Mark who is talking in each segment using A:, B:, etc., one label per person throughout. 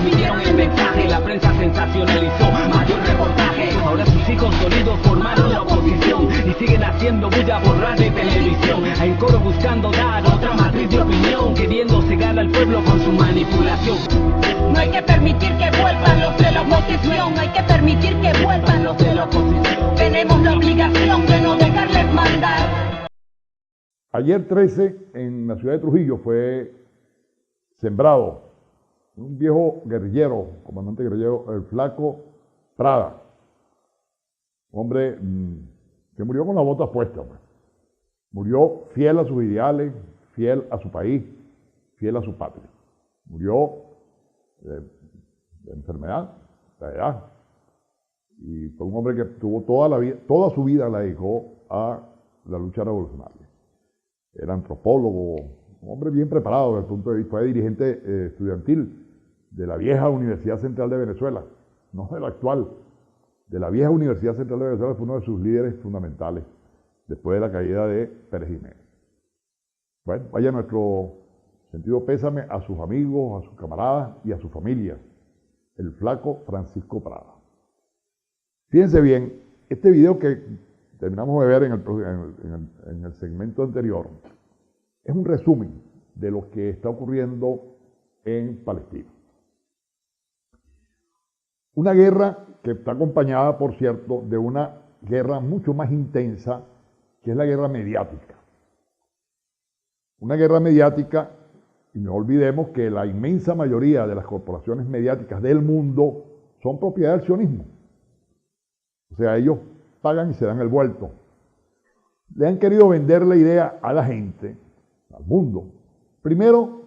A: transmitieron el mensaje, la prensa sensacionalizó, mayor reportaje. Ahora sus hijos dolidos formaron la oposición y siguen haciendo bulla por radio y televisión, en coro buscando dar otra matriz de opinión, queriendo cegar al pueblo con su manipulación.
B: No hay que permitir que vuelvan los de la oposición, hay que permitir que vuelvan los de la oposición. Tenemos la obligación de no dejarles mandar.
C: Ayer 13 en la ciudad de Trujillo fue sembrado un viejo guerrillero, comandante guerrillero, el Flaco Prada, hombre que murió con las botas puestas, pues. Murió fiel a sus ideales, fiel a su país, fiel a su patria. Murió de enfermedad, de edad, y fue un hombre que tuvo toda su vida la dedicó a la lucha revolucionaria. Era antropólogo, un hombre bien preparado desde el punto de vista, fue dirigente estudiantil de la vieja Universidad Central de Venezuela, no de la actual, de la vieja Universidad Central de Venezuela. Fue uno de sus líderes fundamentales después de la caída de Pérez Jiménez. Bueno, vaya nuestro sentido pésame a sus amigos, a sus camaradas y a su familia, el Flaco Francisco Prada. Fíjense bien, este video que terminamos de ver en el segmento anterior es un resumen de lo que está ocurriendo en Palestina. Una guerra que está acompañada, por cierto, de una guerra mucho más intensa, que es la guerra mediática. Una guerra mediática, y no olvidemos que la inmensa mayoría de las corporaciones mediáticas del mundo son propiedad del sionismo. O sea, ellos pagan y se dan el vuelto. Le han querido vender la idea a la gente, al mundo, primero,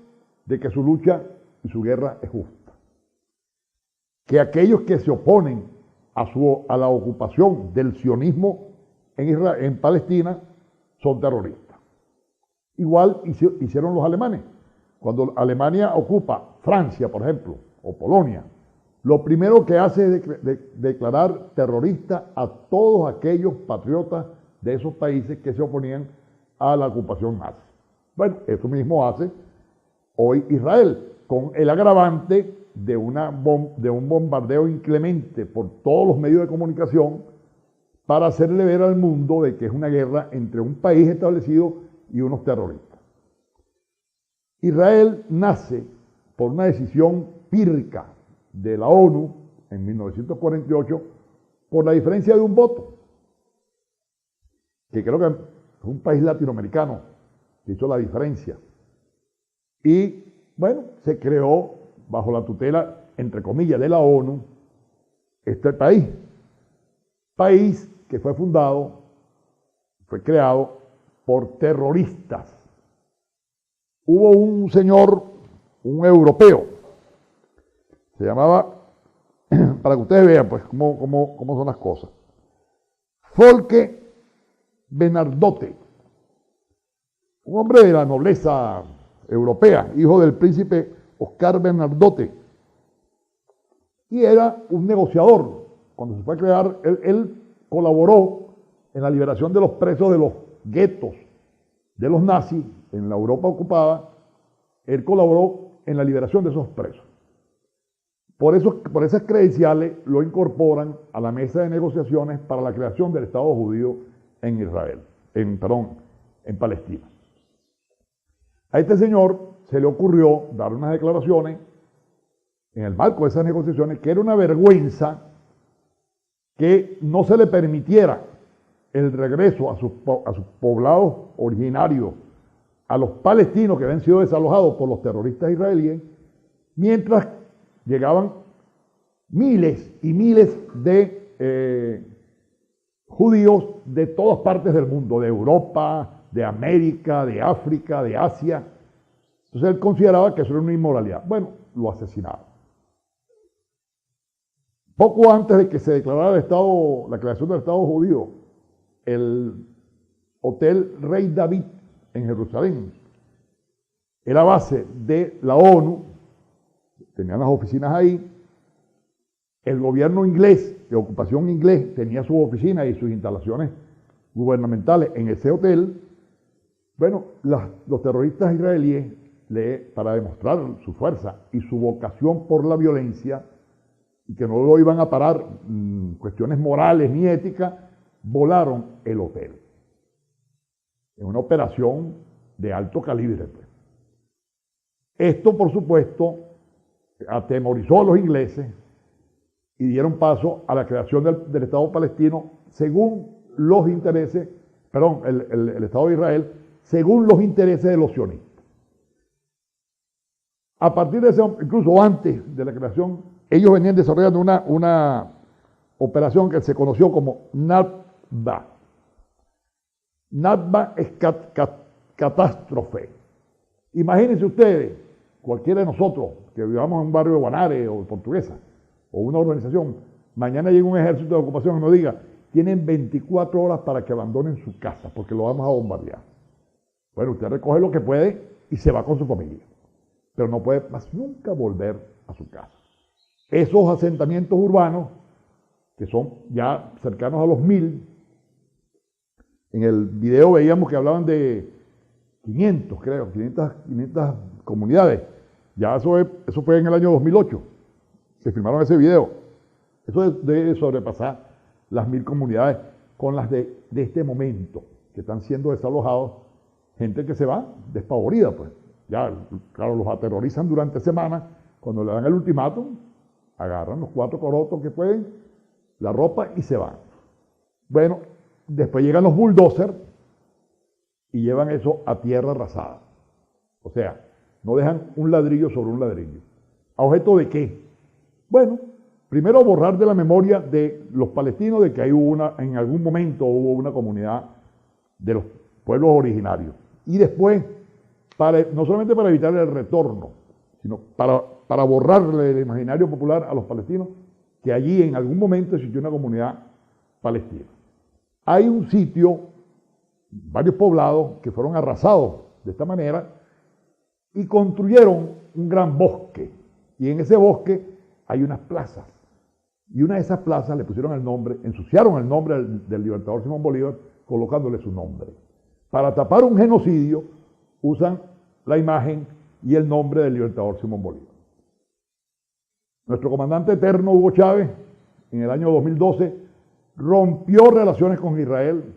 C: de que su lucha y su guerra es justa. Que aquellos que se oponen a la ocupación del sionismo en Palestina son terroristas. Igual hicieron los alemanes. Cuando Alemania ocupa Francia, por ejemplo, o Polonia, lo primero que hace es declarar terrorista a todos aquellos patriotas de esos países que se oponían a la ocupación nazi. Bueno, eso mismo hace hoy Israel, con el agravante de un bombardeo inclemente por todos los medios de comunicación para hacerle ver al mundo de que es una guerra entre un país establecido y unos terroristas. Israel nace por una decisión pírrica de la ONU en 1948 por la diferencia de un voto, que creo que es un país latinoamericano que hizo la diferencia. Y bueno, se creó bajo la tutela, entre comillas, de la ONU, este país que fue creado por terroristas. Hubo un señor, un europeo, se llamaba, para que ustedes vean pues cómo son las cosas, Folke Bernardotte, un hombre de la nobleza europea, hijo del príncipe Oscar Bernardotte, y era un negociador. Cuando se fue a crear, él colaboró en la liberación de los presos de los guetos de los nazis en la Europa ocupada. Él colaboró en la liberación de esos presos. Por esas credenciales lo incorporan a la mesa de negociaciones para la creación del Estado judío en en Palestina. A este señor se le ocurrió dar unas declaraciones en el marco de esas negociaciones que era una vergüenza que no se le permitiera el regreso a sus poblados originarios, a los palestinos que habían sido desalojados por los terroristas israelíes, mientras llegaban miles y miles de judíos de todas partes del mundo, de Europa, de América, de África, de Asia. Entonces él consideraba que eso era una inmoralidad. Bueno, lo asesinaron. Poco antes de que se declarara la creación del Estado judío, el Hotel Rey David en Jerusalén era base de la ONU, tenían las oficinas ahí. El gobierno inglés, de ocupación inglés, tenía sus oficinas y sus instalaciones gubernamentales en ese hotel. Bueno, los terroristas israelíes para demostrar su fuerza y su vocación por la violencia, y que no lo iban a parar cuestiones morales ni éticas, volaron el hotel. En una operación de alto calibre, pues. Esto, por supuesto, atemorizó a los ingleses y dieron paso a la creación del Estado palestino según los intereses, perdón, el Estado de Israel, según los intereses de los sionistas. A partir de ese, incluso antes de la creación, ellos venían desarrollando una operación que se conoció como Nakba. Nakba es catástrofe. Imagínense ustedes, cualquiera de nosotros que vivamos en un barrio de Guanare o de Portuguesa, o una organización, mañana llega un ejército de ocupación y nos diga, tienen 24 horas para que abandonen su casa porque lo vamos a bombardear. Bueno, usted recoge lo que puede y se va con su familia, pero no puede más nunca volver a su casa. Esos asentamientos urbanos, que son ya cercanos a los 1000, en el video veíamos que hablaban de 500, creo, 500 comunidades. Ya eso fue en el año 2008, se filmaron ese video. Eso debe sobrepasar las 1000 comunidades con las de este momento, que están siendo desalojados, gente que se va despavorida, pues. Ya, claro, los aterrorizan durante semanas, cuando le dan el ultimátum, agarran los 4 corotos que pueden, la ropa y se van. Bueno, después llegan los bulldozers y llevan eso a tierra arrasada. O sea, no dejan un ladrillo sobre un ladrillo. ¿A objeto de qué? Bueno, primero borrar de la memoria de los palestinos de que hay en algún momento hubo una comunidad de los pueblos originarios. Y después, no solamente para evitar el retorno, sino para borrarle el imaginario popular a los palestinos que allí en algún momento existió una comunidad palestina. Hay un sitio, varios poblados que fueron arrasados de esta manera y construyeron un gran bosque. Y en ese bosque hay unas plazas. Y una de esas plazas le pusieron el nombre, ensuciaron el nombre del libertador Simón Bolívar, colocándole su nombre. Para tapar un genocidio, usan la imagen y el nombre del libertador Simón Bolívar. Nuestro comandante eterno, Hugo Chávez, en el año 2012, rompió relaciones con Israel,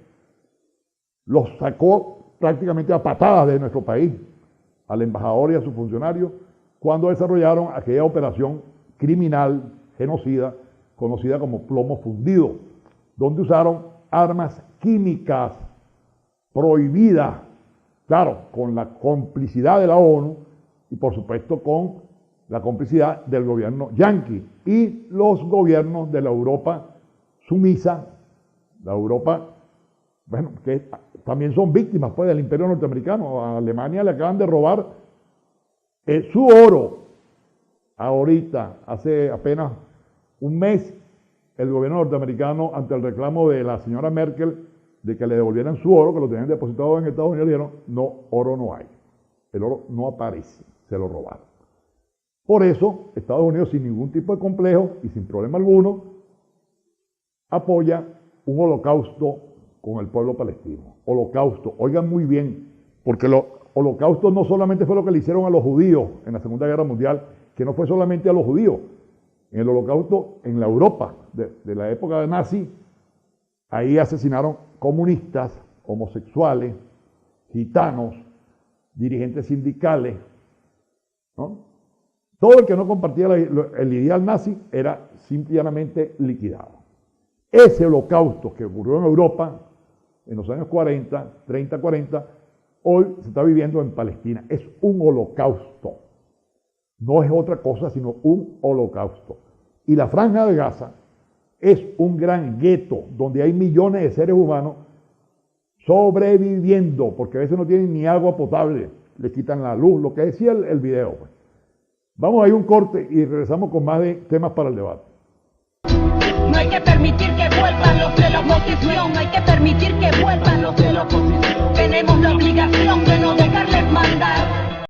C: los sacó prácticamente a patadas de nuestro país, al embajador y a sus funcionarios, cuando desarrollaron aquella operación criminal, genocida, conocida como plomo fundido, donde usaron armas químicas prohibidas, claro, con la complicidad de la ONU y por supuesto con la complicidad del gobierno yanqui y los gobiernos de la Europa sumisa, la Europa, bueno, que también son víctimas pues, del imperio norteamericano. A Alemania le acaban de robar su oro. Ahorita, hace apenas un mes, el gobierno norteamericano, ante el reclamo de la señora Merkel de que le devolvieran su oro, que lo tenían depositado en Estados Unidos, le dijeron, no, oro no hay. El oro no aparece, se lo robaron. Por eso, Estados Unidos, sin ningún tipo de complejo y sin problema alguno, apoya un holocausto con el pueblo palestino. Holocausto, oigan muy bien, porque el holocausto no solamente fue lo que le hicieron a los judíos en la Segunda Guerra Mundial, que no fue solamente a los judíos. En el holocausto, en la Europa de la época de nazi, ahí asesinaron comunistas, homosexuales, gitanos, dirigentes sindicales, ¿no? Todo el que no compartía el ideal nazi era simplemente liquidado. Ese holocausto que ocurrió en Europa en los años 40, 30, 40, hoy se está viviendo en Palestina. Es un holocausto. No es otra cosa sino un holocausto. Y la Franja de Gaza es un gran gueto donde hay millones de seres humanos sobreviviendo, porque a veces no tienen ni agua potable, le quitan la luz, lo que decía el video. Pues. Vamos a ir un corte y regresamos con más de temas para el debate.
B: No hay que permitir que vuelvan los de la oposición, no hay que permitir que vuelvan los de la oposición. Tenemos la obligación de no dejarles mandar.